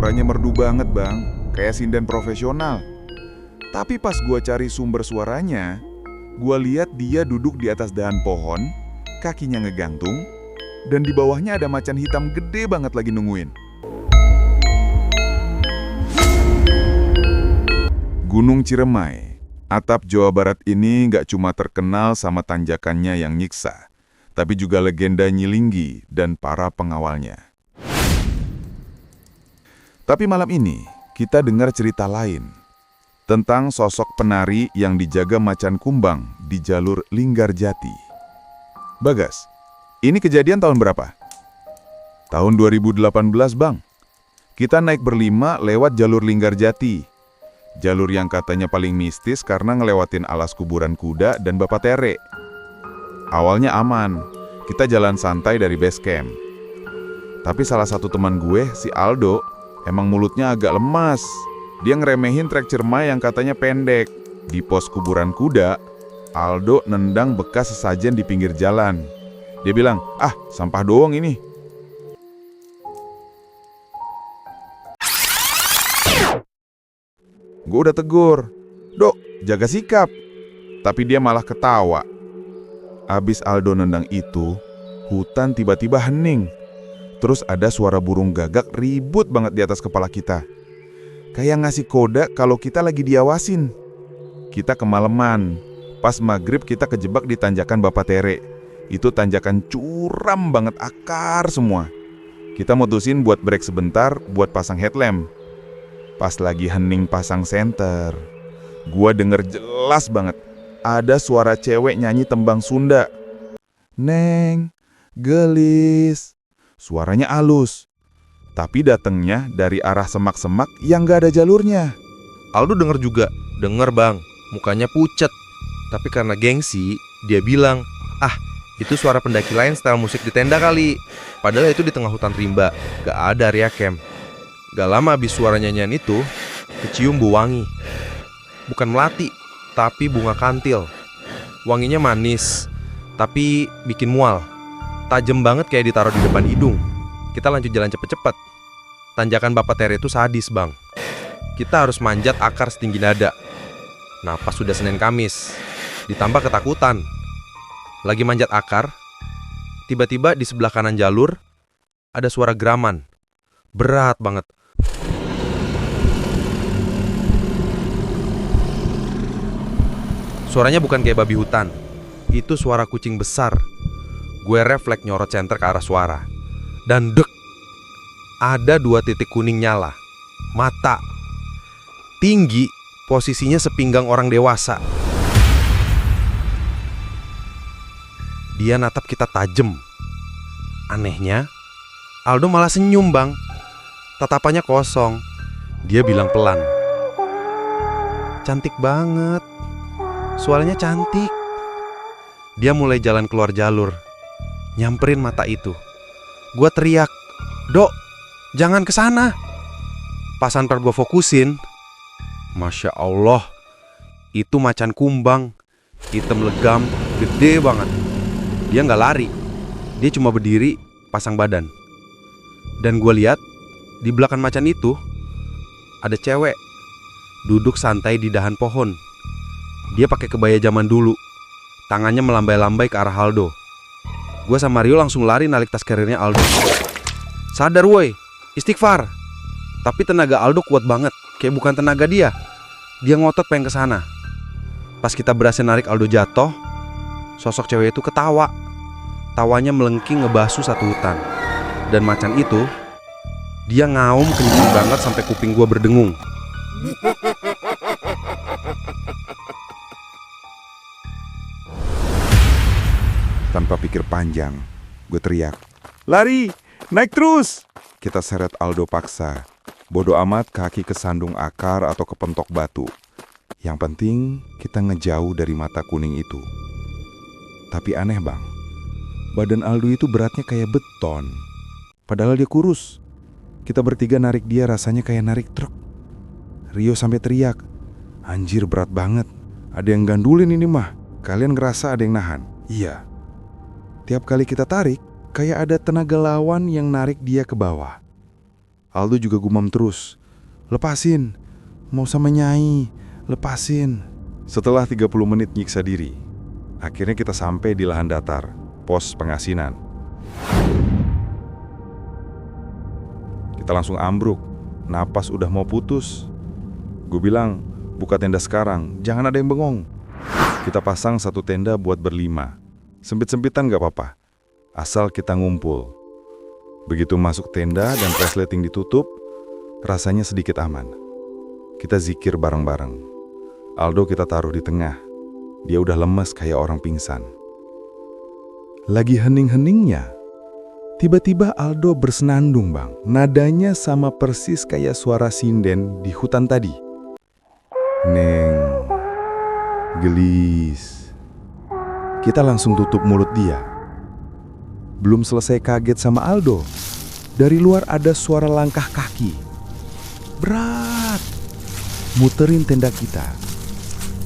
Suaranya merdu banget bang, kayak sinden profesional. Tapi pas gua cari sumber suaranya, gua lihat dia duduk di atas dahan pohon, kakinya ngegantung, dan di bawahnya ada macan hitam gede banget lagi nungguin. Gunung Ciremai, atap Jawa Barat ini nggak cuma terkenal sama tanjakannya yang nyiksa, tapi juga legenda Nyilinggi dan para pengawalnya. Tapi malam ini, kita dengar cerita lain tentang sosok penari yang dijaga macan kumbang di jalur Linggarjati. Bagas, ini kejadian tahun berapa? Tahun 2018 bang. Kita naik berlima lewat jalur Linggarjati. Jalur yang katanya paling mistis karena ngelewatin alas kuburan kuda dan Bapak Tere. Awalnya aman, kita jalan santai dari base camp. Tapi salah satu teman gue, si Aldo, emang mulutnya agak lemas. Dia ngeremehin trek Ciremai yang katanya pendek. Di pos kuburan kuda, Aldo nendang bekas sesajen di pinggir jalan. Dia bilang, "Ah, sampah doang ini." Gue udah tegur, "Dok, jaga sikap." Tapi dia malah ketawa. Abis Aldo nendang itu, hutan tiba-tiba hening. Terus ada suara burung gagak ribut banget di atas kepala kita. Kayak ngasih kode kalau kita lagi diawasin. Kita kemalaman. Pas maghrib kita kejebak di tanjakan Bapak Tere. Itu tanjakan curam banget, akar semua. Kita mutusin buat break sebentar buat pasang headlamp. Pas lagi hening pasang senter, gua denger jelas banget ada suara cewek nyanyi tembang Sunda. "Neng, gelis." Suaranya halus, tapi datangnya dari arah semak-semak yang gak ada jalurnya. Aldo denger juga. Denger bang, mukanya pucet. Tapi karena gengsi, dia bilang, "Ah, itu suara pendaki lain style musik di tenda kali." Padahal itu di tengah hutan rimba, gak ada area camp. Gak lama abis suara nyanyian itu, kecium bau wangi. Bukan melati, tapi bunga kantil. Wanginya manis, tapi bikin mual. Tajam banget kayak ditaruh di depan hidung. Kita lanjut jalan cepet-cepet. Tanjakan Bapak Tere itu sadis bang. Kita harus manjat akar setinggi dada. Nah pas sudah Senin Kamis, ditambah ketakutan. Lagi manjat akar, tiba-tiba di sebelah kanan jalur ada suara geraman. Berat banget. Suaranya bukan kayak babi hutan. Itu suara kucing besar. Gue refleks nyorot senter ke arah suara. Dan dek, ada 2 titik kuning nyala. Mata. Tinggi, posisinya sepinggang orang dewasa. Dia natap kita tajem. Anehnya, Aldo malah senyum bang. Tatapannya kosong. Dia bilang pelan, "Cantik banget. Suaranya cantik." Dia mulai jalan keluar jalur, nyamperin mata itu. Gua teriak, "Dok, jangan kesana." Pas antar gua fokusin, Masya Allah, itu macan kumbang. Hitam legam, gede banget. Dia gak lari, dia cuma berdiri, pasang badan. Dan gue lihat di belakang macan itu ada cewek duduk santai di dahan pohon. Dia pakai kebaya zaman dulu, tangannya melambai-lambai ke arah Aldo. Gue sama Rio langsung lari narik tas karirnya Aldo. "Sadar woi, istighfar." Tapi tenaga Aldo kuat banget, kayak bukan tenaga dia. Dia ngotot pengen kesana. Pas kita berhasil narik Aldo jatuh, sosok cewek itu ketawa. Tawanya melengking ngebasuh satu hutan. Dan macan itu, dia ngaum kenceng banget sampai kuping gua berdengung. Tanpa pikir panjang, gue teriak, "Lari! Naik terus!" Kita seret Aldo paksa. Bodo amat kaki kesandung akar atau kepentok batu. Yang penting kita ngejauh dari mata kuning itu. Tapi aneh bang, badan Aldo itu beratnya kayak beton. Padahal dia kurus. Kita bertiga narik dia rasanya kayak narik truk. Rio sampai teriak, "Anjir berat banget. Ada yang gandulin ini mah. Kalian ngerasa ada yang nahan?" Iya. Tiap kali kita tarik, kayak ada tenaga lawan yang narik dia ke bawah. Aldo juga gumam terus. Lepasin, mau sama Nyai, lepasin. Setelah 30 menit nyiksa diri, akhirnya kita sampai di lahan datar, pos pengasinan. Kita langsung ambruk, napas udah mau putus. Gue bilang, buka tenda sekarang, jangan ada yang bengong. Kita pasang satu tenda buat berlima. Sempit-sempitan gak apa-apa, asal kita ngumpul. Begitu masuk tenda dan resleting ditutup, rasanya sedikit aman. Kita zikir bareng-bareng. Aldo kita taruh di tengah. Dia udah lemes kayak orang pingsan. Lagi hening-heningnya, tiba-tiba Aldo bersenandung, Bang. Nadanya sama persis kayak suara sinden di hutan tadi. Neng, gelis. Kita langsung tutup mulut dia. Belum selesai kaget sama Aldo, dari luar ada suara langkah kaki. Berat. Muterin tenda kita.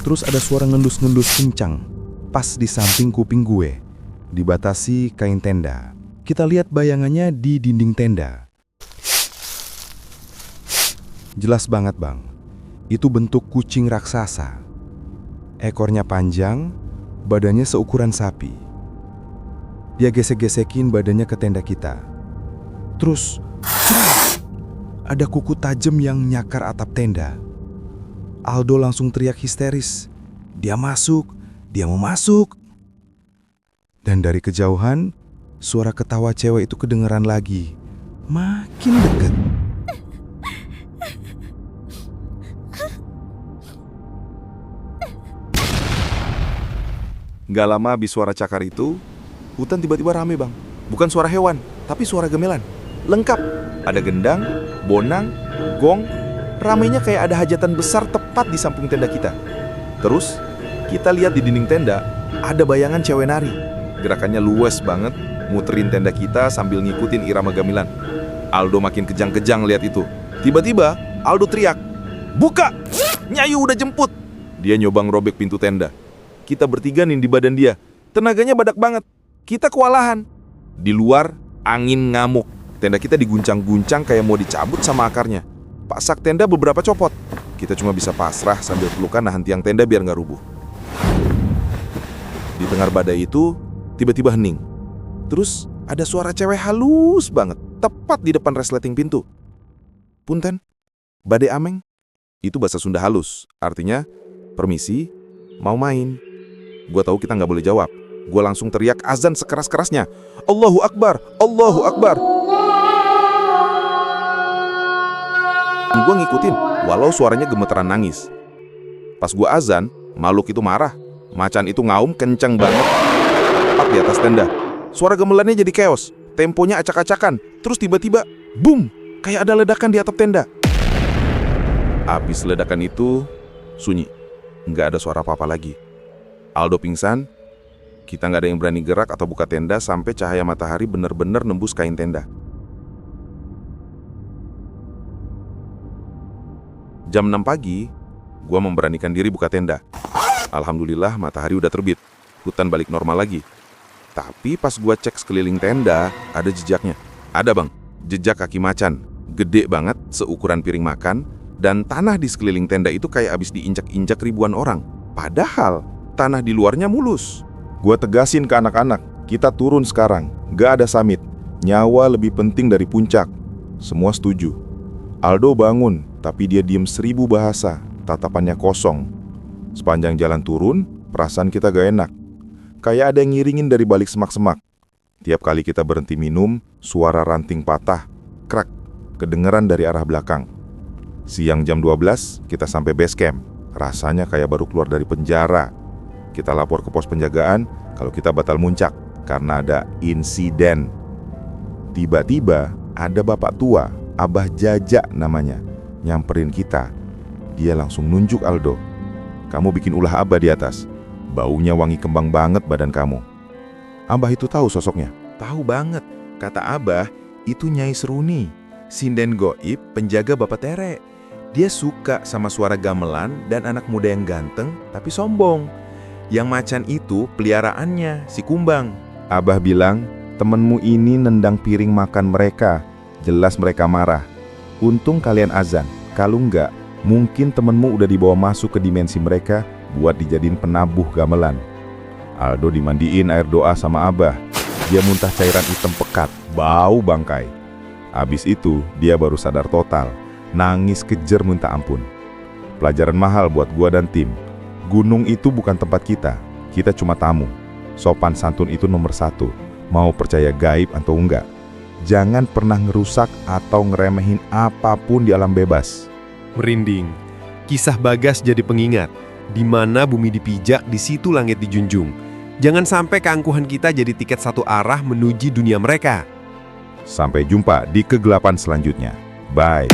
Terus ada suara ngendus-ngendus kencang, pas di samping kuping gue, dibatasi kain tenda. Kita lihat bayangannya di dinding tenda. Jelas banget, Bang. Itu bentuk kucing raksasa. Ekornya panjang, badannya seukuran sapi. Dia gesek-gesekin badannya ke tenda kita. Terus, ada kuku tajam yang nyakar atap tenda. Aldo langsung teriak histeris. Dia masuk, dia mau masuk. Dan dari kejauhan, suara ketawa cewek itu kedengeran lagi. Makin dekat. Gak lama habis suara cakar itu, hutan tiba-tiba rame, Bang. Bukan suara hewan, tapi suara gemelan. Lengkap. Ada gendang, bonang, gong. Ramainya kayak ada hajatan besar tepat di samping tenda kita. Terus, kita lihat di dinding tenda, ada bayangan cewek nari. Gerakannya luwes banget, muterin tenda kita sambil ngikutin irama gamelan. Aldo makin kejang-kejang lihat itu. Tiba-tiba, Aldo teriak, "Buka! Nyai udah jemput!" Dia nyobang robek pintu tenda. Kita bertiga nih di badan dia. Tenaganya badak banget. Kita kewalahan. Di luar, angin ngamuk. Tenda kita diguncang-guncang kayak mau dicabut sama akarnya. Pasak tenda beberapa copot. Kita cuma bisa pasrah sambil pelukan nahan tiang tenda biar nggak rubuh. Di tengah badai itu, tiba-tiba hening. Terus ada suara cewek halus banget, tepat di depan resleting pintu. "Punten, badai ameng." Itu bahasa Sunda halus, artinya, "Permisi, mau main." Gua tahu kita nggak boleh jawab. Gua langsung teriak azan sekeras-kerasnya. "Allahu Akbar! Allahu Akbar!" Gua ngikutin, walau suaranya gemeteran nangis. Pas gua azan, makhluk itu marah. Macan itu ngaum kencang banget, tepat di atas tenda. Suara gemelannya jadi chaos, temponya acak-acakan. Terus tiba-tiba, boom! Kayak ada ledakan di atap tenda. Abis ledakan itu, sunyi. Nggak ada suara apa-apa lagi. Aldo pingsan, kita nggak ada yang berani gerak atau buka tenda sampai cahaya matahari benar-benar nembus kain tenda. Jam 6 pagi, gua memberanikan diri buka tenda. Alhamdulillah matahari udah terbit, hutan balik normal lagi. Tapi pas gua cek sekeliling tenda, ada jejaknya. Ada, Bang, jejak kaki macan, gede banget seukuran piring makan, dan tanah di sekeliling tenda itu kayak abis diinjak-injak ribuan orang. Padahal tanah di luarnya mulus. Gua tegasin ke anak-anak, kita turun sekarang, gak ada summit. Nyawa lebih penting dari puncak. Semua setuju. Aldo bangun, tapi dia diem 1000 bahasa, tatapannya kosong. Sepanjang jalan turun, perasaan kita gak enak. Kayak ada yang ngiringin dari balik semak-semak. Tiap kali kita berhenti minum, suara ranting patah, krak, kedengeran dari arah belakang. Siang jam 12, kita sampai base camp. Rasanya kayak baru keluar dari penjara. Kita lapor ke pos penjagaan kalau kita batal muncak karena ada insiden. Tiba-tiba ada bapak tua, Abah Jaja namanya, nyamperin kita. Dia langsung nunjuk Aldo. "Kamu bikin ulah Abah di atas. Baunya wangi kembang banget badan kamu." Abah itu tahu sosoknya. Tahu banget, kata Abah, itu Nyai Seruni, sinden goib penjaga Bapak Tere. Dia suka sama suara gamelan dan anak muda yang ganteng tapi sombong. Yang macan itu peliharaannya, si Kumbang. Abah bilang, temenmu ini nendang piring makan mereka. Jelas mereka marah. Untung kalian azan. Kalau enggak, mungkin temenmu udah dibawa masuk ke dimensi mereka buat dijadiin penabuh gamelan. Aldo dimandiin air doa sama Abah. Dia muntah cairan hitam pekat, bau bangkai. Abis itu, dia baru sadar total, nangis kejer minta ampun. Pelajaran mahal buat gua dan tim. Gunung itu bukan tempat kita cuma tamu. Sopan santun itu nomor 1, mau percaya gaib atau enggak. Jangan pernah ngerusak atau ngeremehin apapun di alam bebas. Merinding. Kisah Bagas jadi pengingat. Di mana bumi dipijak, di situ langit dijunjung. Jangan sampai keangkuhan kita jadi tiket satu arah menuju dunia mereka. Sampai jumpa di kegelapan selanjutnya. Bye.